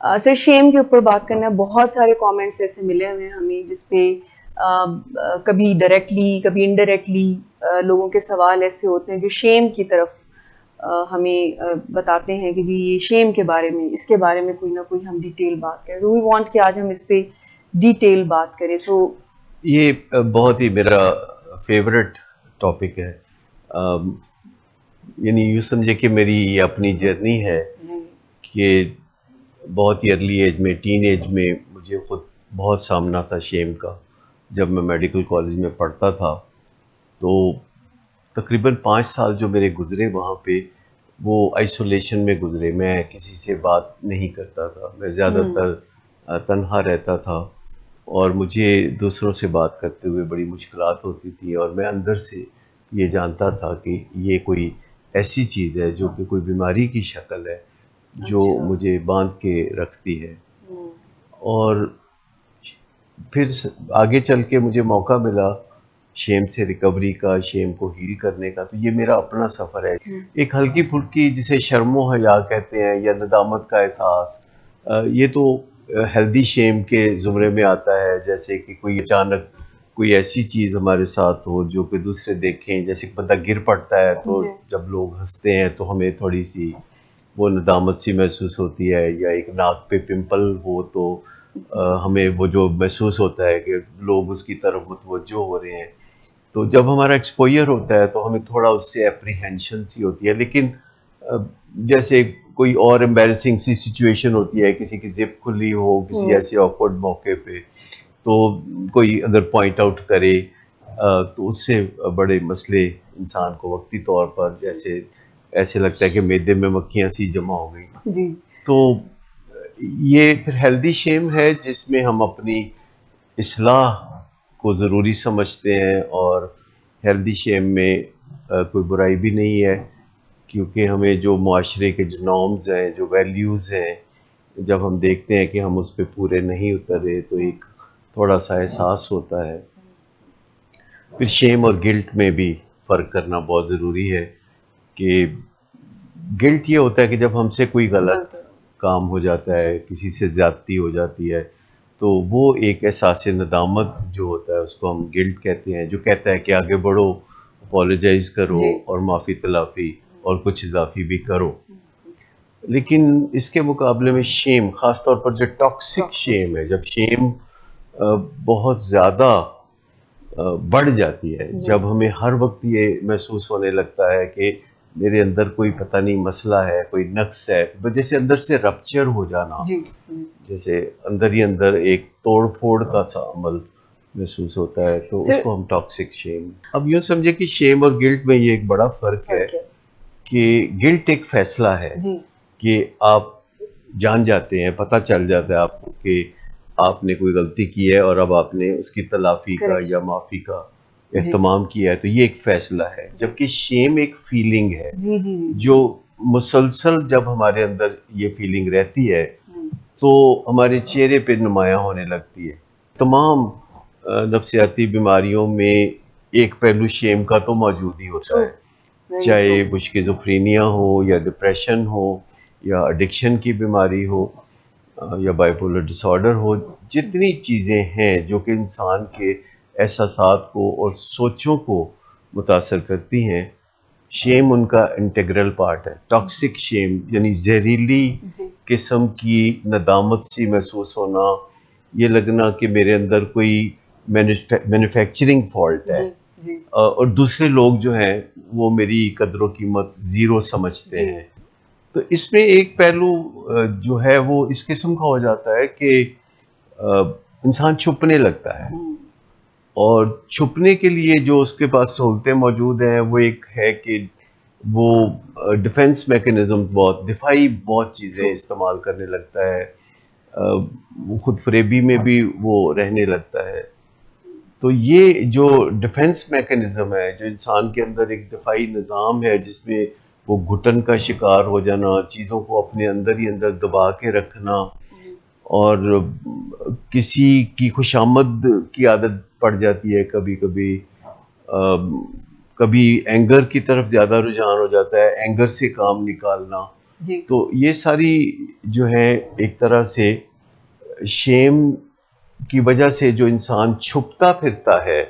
سر شیم کے اوپر بات کرنا، بہت سارے کامنٹس ایسے ملے ہوئے ہیں ہمیں جس پہ کبھی ڈائریکٹلی کبھی انڈائریکٹلی لوگوں کے سوال ایسے ہوتے ہیں جو شیم کی طرف ہمیں بتاتے ہیں کہ جی یہ شیم کے بارے میں، اس کے بارے میں کوئی نہ کوئی ہم ڈیٹیل بات کریں. سو وی وانٹ کہ آج ہم اس پہ ڈیٹیل بات کریں. سو یہ بہت ہی میرا فیورٹ ٹاپک ہے. یعنی یوں سمجھے کہ میری یہ اپنی جرنی ہے کہ بہت ہی ارلی ایج میں، ٹین ایج میں مجھے خود بہت سامنا تھا شیم کا. جب میں میڈیکل کالج میں پڑھتا تھا تو تقریباً 5 سال جو میرے گزرے وہاں پہ وہ آئسولیشن میں گزرے. میں کسی سے بات نہیں کرتا تھا، میں زیادہ تر تنہا رہتا تھا اور مجھے دوسروں سے بات کرتے ہوئے بڑی مشکلات ہوتی تھی، اور میں اندر سے یہ جانتا تھا کہ یہ کوئی ایسی چیز ہے جو کہ کوئی بیماری کی شکل ہے جو مجھے باندھ کے رکھتی ہے. اور پھر آگے چل کے مجھے موقع ملا شیم سے ریکوری کا، شیم کو ہیل کرنے کا. تو یہ میرا اپنا سفر ہے. ایک ہلکی پھلکی جسے شرم و حیا کہتے ہیں یا ندامت کا احساس، یہ تو ہیلدی شیم کے زمرے میں آتا ہے. جیسے کہ کوئی اچانک کوئی ایسی چیز ہمارے ساتھ ہو جو کہ دوسرے دیکھیں، جیسے کہ بندہ گر پڑتا ہے تو جب لوگ ہنستے ہیں تو ہمیں تھوڑی سی وہ ندامت سی محسوس ہوتی ہے، یا ایک ناک پہ پمپل ہو تو ہمیں وہ جو محسوس ہوتا ہے کہ لوگ اس کی طرف متوجہ ہو رہے ہیں. تو جب ہمارا ایکسپوئر ہوتا ہے تو ہمیں تھوڑا اس سے اپریہینشن سی ہوتی ہے. لیکن جیسے کوئی اور امبیرسنگ سی سچویشن ہوتی ہے، کسی کی زپ کھلی ہو کسی ایسے آکورڈ موقع پہ، تو کوئی اگر پوائنٹ آؤٹ کرے تو اس سے بڑے مسئلے انسان کو وقتی طور پر جیسے ایسے لگتا ہے کہ معدے میں مکھیاں سی جمع ہو گئی. تو یہ پھر ہیلدی شیم ہے جس میں ہم اپنی اصلاح کو ضروری سمجھتے ہیں، اور ہیلدی شیم میں کوئی برائی بھی نہیں ہے، کیونکہ ہمیں جو معاشرے کے جو نارمز ہیں، جو ویلیوز ہیں، جب ہم دیکھتے ہیں کہ ہم اس پہ پورے نہیں اترے تو ایک تھوڑا سا احساس ہوتا ہے. پھر شیم اور گلٹ میں بھی فرق کرنا بہت ضروری ہے کہ گلٹ یہ ہوتا ہے کہ جب ہم سے کوئی غلط کام ہو جاتا ہے، کسی سے زیادتی ہو جاتی ہے، تو وہ ایک احساس ندامت جو ہوتا ہے اس کو ہم گلٹ کہتے ہیں، جو کہتا ہے کہ آگے بڑھو، اپولوجائز کرو اور معافی تلافی اور کچھ اضافی بھی کرو. لیکن اس کے مقابلے میں شیم، خاص طور پر جو ٹاکسک شیم ہے، جب شیم بہت زیادہ بڑھ جاتی ہے، جب ہمیں ہر وقت یہ محسوس ہونے لگتا ہے کہ میرے اندر کوئی پتہ نہیں مسئلہ ہے، کوئی نقص ہے، جیسے اندر سے رپچر ہو جانا، جیسے اندر ہی اندر ایک توڑ پھوڑ کا سا عمل محسوس ہوتا ہے، تو اس کو ہم ٹاکسک شیم. اب یوں سمجھے کہ شیم اور گلٹ میں یہ ایک بڑا فرق ہے کہ گلٹ ایک فیصلہ ہے کہ آپ جان جاتے ہیں، پتہ چل جاتا ہے آپ کو کہ آپ نے کوئی غلطی کی ہے اور اب آپ نے اس کی تلافی کا یا معافی کا اہتمام کیا ہے، تو یہ ایک فیصلہ ہے. جبکہ شیم ایک فیلنگ ہے جو مسلسل جب ہمارے اندر یہ فیلنگ رہتی ہے تو ہمارے چہرے پہ نمایاں ہونے لگتی ہے. تمام نفسیاتی بیماریوں میں ایک پہلو شیم کا تو موجود ہی ہوتا ہے، چاہے وہ اسکیزوفرینیا ہو یا ڈپریشن ہو یا ایڈکشن کی بیماری ہو یا بائیپولر ڈس آرڈر ہو. جتنی چیزیں ہیں جو کہ انسان کے احساسات کو اور سوچوں کو متاثر کرتی ہیں، شیم ان کا انٹیگرل پارٹ ہے. ٹاکسک شیم یعنی زہریلی قسم کی ندامت سی محسوس ہونا، یہ لگنا کہ میرے اندر کوئی مینوفیکچرنگ فالٹ ہے اور دوسرے لوگ جو ہیں وہ میری قدر و قیمت زیرو سمجھتے ہیں. تو اس میں ایک پہلو جو ہے وہ اس قسم کا ہو جاتا ہے کہ انسان چھپنے لگتا ہے، اور چھپنے کے لیے جو اس کے پاس سہولتیں موجود ہیں وہ ایک ہے کہ وہ ڈیفنس میکنزم، بہت دفاعی بہت چیزیں استعمال کرنے لگتا ہے، خود فریبی میں بھی وہ رہنے لگتا ہے. تو یہ جو ڈیفنس میکنزم ہے، جو انسان کے اندر ایک دفاعی نظام ہے جس میں وہ گھٹن کا شکار ہو جانا، چیزوں کو اپنے اندر ہی اندر دبا کے رکھنا، اور کسی کی خوشامد کی عادت پڑ جاتی ہے، کبھی کبھی کبھی اینگر کی طرف زیادہ رجحان ہو جاتا ہے، اینگر سے کام نکالنا. جی تو یہ ساری جو ہے ایک طرح سے شیم کی وجہ سے جو انسان چھپتا پھرتا ہے،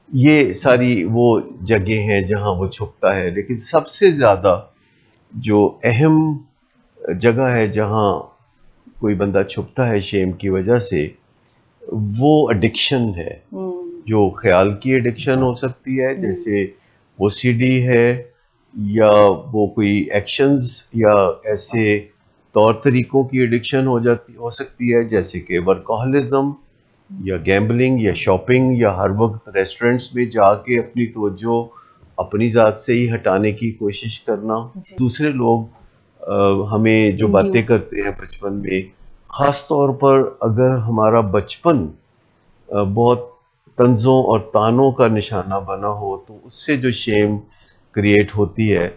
یہ ساری وہ جگہ ہیں جہاں وہ چھپتا ہے. لیکن سب سے زیادہ جو اہم جگہ ہے جہاں کوئی بندہ چھپتا ہے شیم کی وجہ سے، وہ ایڈکشن ہے. جو خیال کی ایڈکشن ہو سکتی ہے، جیسے او سی ڈی ہے، یا وہ کوئی ایکشنز یا ایسے طور طریقوں کی ایڈکشن ہو سکتی ہے، جیسے کہ ورکہولزم یا گیمبلنگ یا شاپنگ، یا ہر وقت ریسٹورنٹس میں جا کے اپنی توجہ اپنی ذات سے ہی ہٹانے کی کوشش کرنا. دوسرے لوگ ہمیں جو باتیں کرتے ہیں بچپن میں، خاص طور پر اگر ہمارا بچپن بہت طنزوں اور طعنوں کا نشانہ بنا ہو، تو اس سے جو شیم کریٹ ہوتی ہے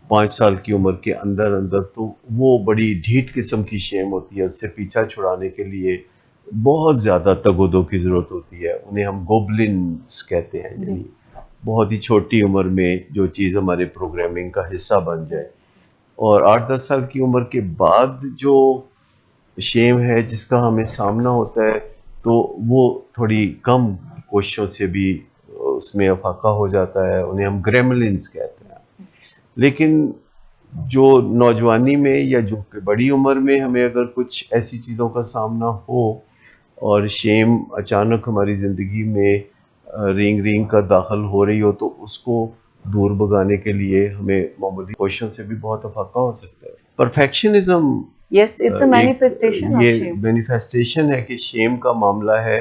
5 سال کی عمر کے اندر، تو وہ بڑی ڈھیٹ قسم کی شیم ہوتی ہے. اس سے پیچھا چھڑانے کے لیے بہت زیادہ تگ و دو کی ضرورت ہوتی ہے. انہیں ہم گوبلنز کہتے ہیں، یعنی بہت ہی چھوٹی عمر میں جو چیز ہمارے پروگرامنگ کا حصہ بن جائے. اور 8-10 سال کی عمر کے بعد جو شیم ہے جس کا ہمیں سامنا ہوتا ہے، تو وہ تھوڑی کم کوششوں سے بھی اس میں افاقہ ہو جاتا ہے. انہیں ہم گریملنز کہتے ہیں. لیکن جو نوجوانی میں یا جو بڑی عمر میں ہمیں اگر کچھ ایسی چیزوں کا سامنا ہو اور شیم اچانک ہماری زندگی میں رینگ کا داخل ہو رہی ہو، تو اس کو دور بھگانے کے لیے ہمیں معمولی کوششوں سے بھی بہت افاقہ ہو سکتا ہے. Perfectionism yes, it's a manifestation of یہ شیم. مینیفیسٹیشن ہے کہ شیم کا معاملہ ہے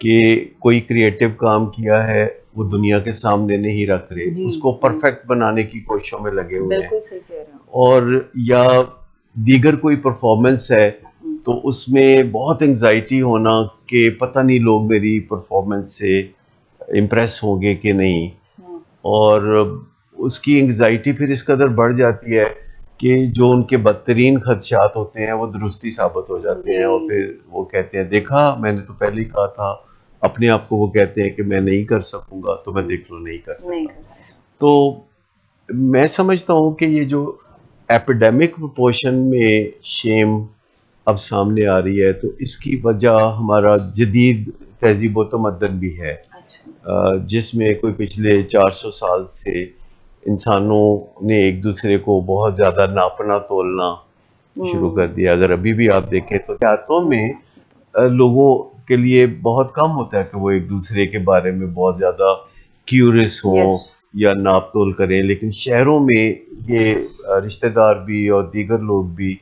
کہ کوئی کریٹو کام کیا ہے وہ دنیا کے سامنے نہیں رکھ رہے، اس کو پرفیکٹ بنانے کی کوششوں میں لگے ہوئے ہیں. بالکل صحیح کہہ رہے ہیں. اور یا دیگر کوئی پرفارمنس ہے تو اس میں بہت انگزائٹی ہونا کہ پتہ نہیں لوگ میری پرفارمنس سے امپریس ہوں گے کہ نہیں، اور اس کی انگزائٹی پھر اس قدر بڑھ جاتی ہے کہ جو ان کے بدترین خدشات ہوتے ہیں وہ درستی ثابت ہو جاتے ہیں. اور پھر وہ کہتے ہیں دیکھا میں نے تو پہلے ہی کہا تھا. اپنے آپ کو وہ کہتے ہیں کہ میں نہیں کر سکوں گا، تو میں دیکھ لو نہیں کر سکتا. تو میں سمجھتا ہوں کہ یہ جو ایپیڈیمک پرپورشن میں شیم اب سامنے آ رہی ہے، تو اس کی وجہ ہمارا جدید تہذیب و تمدن بھی ہے، جس میں کوئی پچھلے 400 سال سے انسانوں نے ایک دوسرے کو بہت زیادہ ناپنا تولنا شروع کر دیا. اگر ابھی بھی آپ دیکھیں تو دیہاتوں میں لوگوں کے لیے بہت کم ہوتا ہے کہ وہ ایک دوسرے کے بارے میں بہت زیادہ کیورس ہوں یا ناپ تول کریں. لیکن شہروں میں یہ رشتہ دار بھی اور دیگر لوگ بھی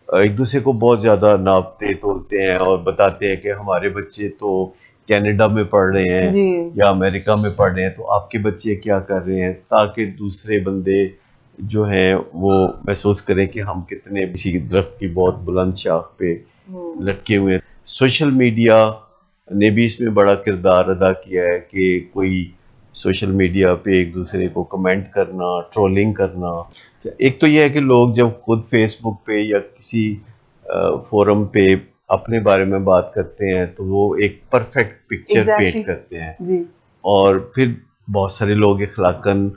ایک دوسرے کو بہت زیادہ ناپتے تولتے ہیں اور بتاتے ہیں کہ ہمارے بچے تو کینیڈا میں پڑھ رہے ہیں یا امریکہ میں پڑھ رہے ہیں، تو آپ کے بچے کیا کر رہے ہیں، تاکہ دوسرے بندے جو ہیں وہ محسوس کریں کہ ہم کتنے کسی درخت کی بہت بلند شاخ پہ لٹکے ہوئے ہیں. سوشل میڈیا نے بھی اس میں بڑا کردار ادا کیا ہے کہ کوئی سوشل میڈیا پہ ایک دوسرے کو کمنٹ کرنا، ٹرولنگ کرنا. ایک تو یہ ہے کہ لوگ جب خود فیس بک پہ یا کسی فورم پہ اپنے بارے میں بات کرتے ہیں تو وہ ایک پرفیکٹ پکچر پینٹ کرتے ہیں، اور پھر بہت سارے لوگ اخلاقاً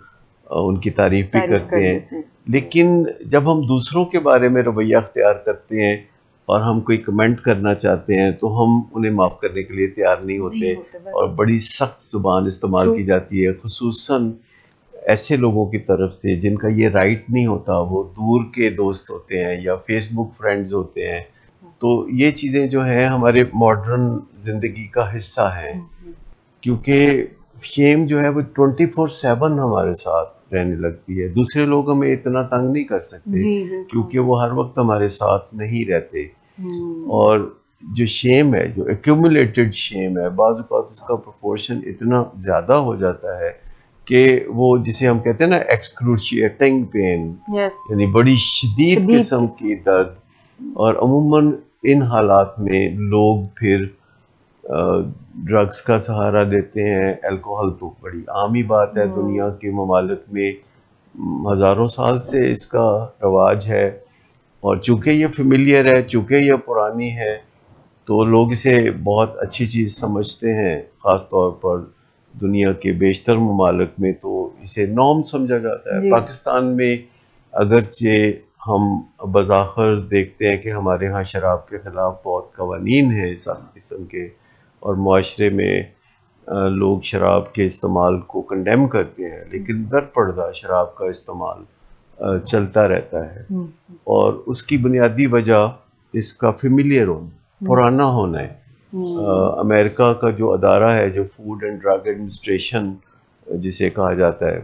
ان کی تعریف بھی کرتے ہیں. لیکن جب ہم دوسروں کے بارے میں رویہ اختیار کرتے ہیں اور ہم کوئی کمنٹ کرنا چاہتے ہیں تو ہم انہیں معاف کرنے کے لیے تیار نہیں ہوتے، اور بڑی سخت زبان استعمال کی جاتی ہے، خصوصاً ایسے لوگوں کی طرف سے جن کا یہ رائٹ نہیں ہوتا. وہ دور کے دوست ہوتے ہیں یا فیس بک فرینڈز ہوتے ہیں. تو یہ چیزیں جو ہیں ہمارے ماڈرن زندگی کا حصہ ہیں، کیونکہ شیم جو ہے وہ 24/7 ہمارے ساتھ رہنے لگتی ہے. دوسرے لوگ ہمیں اتنا تنگ نہیں کر سکتے کیونکہ وہ ہر وقت ہمارے ساتھ نہیں رہتے. اور جو شیم ہے، جو ایکومولیٹڈ شیم ہے، بعض اوقات اس کا پرپورشن اتنا زیادہ ہو جاتا ہے کہ وہ جسے ہم کہتے ہیں نا ایکسکروشیٹنگ پین، یعنی بڑی شدید قسم کی درد. اور عموماً ان حالات میں لوگ پھر ڈرگس کا سہارا لیتے ہیں. الکوہل تو بڑی عام ہی بات ہے، دنیا کے ممالک میں ہزاروں سال سے اس کا رواج ہے. اور چونکہ یہ فیملیئر ہے، چونکہ یہ پرانی ہے، تو لوگ اسے بہت اچھی چیز سمجھتے ہیں. خاص طور پر دنیا کے بیشتر ممالک میں تو اسے نارم سمجھا جاتا ہے. پاکستان میں اگرچہ ہم بظاہر دیکھتے ہیں کہ ہمارے ہاں شراب کے خلاف بہت قوانین ہیں اس قسم کے، اور معاشرے میں لوگ شراب کے استعمال کو کنڈیم کرتے ہیں، لیکن در پردہ شراب کا استعمال چلتا رہتا ہے، اور اس کی بنیادی وجہ اس کا فیملیئر ہونا، پرانا ہونا ہے۔ امریکہ کا جو ادارہ ہے، جو فوڈ اینڈ ڈرگ ایڈمنسٹریشن جسے کہا جاتا ہے،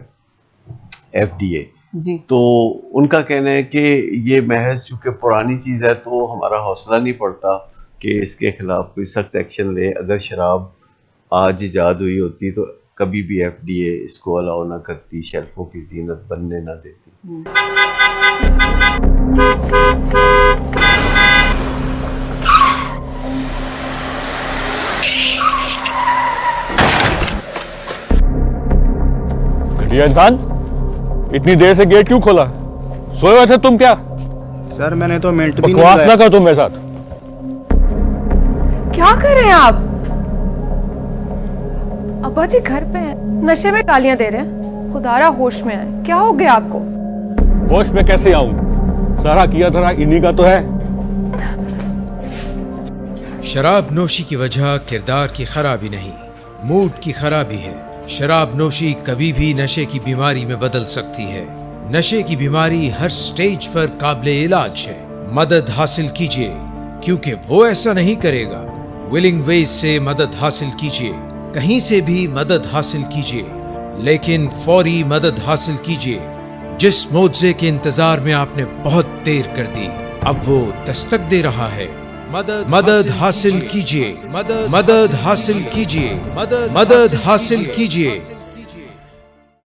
FDA، جی، تو ان کا کہنا ہے کہ یہ محض چونکہ پرانی چیز ہے تو ہمارا حوصلہ نہیں پڑتا کہ اس کے خلاف کوئی سخت ایکشن لے۔ اگر شراب آج ایجاد ہوئی ہوتی تو کبھی بھی FDA اس کو الاؤ نہ کرتی، شیلفوں کی زینت بننے نہ دیتی۔ گھٹیا انسان، اتنی دیر سے گیٹ کیوں کھولا؟ سوئے ہوئے تھے تم کیا؟ سر میں نے تو منٹ بھی نہیں بکواس لگایا۔ نہ کر تم میرے ساتھ۔ کیا کر رہے ہیں آپ؟ ابا جی گھر پہ ہیں، نشے میں گالیاں دے رہے ہیں، خدارا ہوش میں آئے، کیا ہو گیا آپ کو؟ ہوش میں کیسے آؤں؟ سارا کیا دھرا انہی کا تو ہے۔ شراب نوشی کی وجہ کردار کی خرابی نہیں، موڈ کی خرابی ہے۔ شراب نوشی کبھی بھی نشے کی بیماری میں بدل سکتی ہے۔ نشے کی بیماری ہر سٹیج پر قابل علاج ہے۔ مدد حاصل کیجیے، کیونکہ وہ ایسا نہیں کرے گا۔ ولنگ ویز سے مدد حاصل کیجیے، کہیں سے بھی مدد حاصل کیجیے، لیکن فوری مدد حاصل کیجیے۔ جس معجزے کے انتظار میں آپ نے بہت دیر کر دی، اب وہ دستک دے رہا ہے۔ مدد حاصل کیجیے، مدد حاصل کیجیے، مدد حاصل کیجیے۔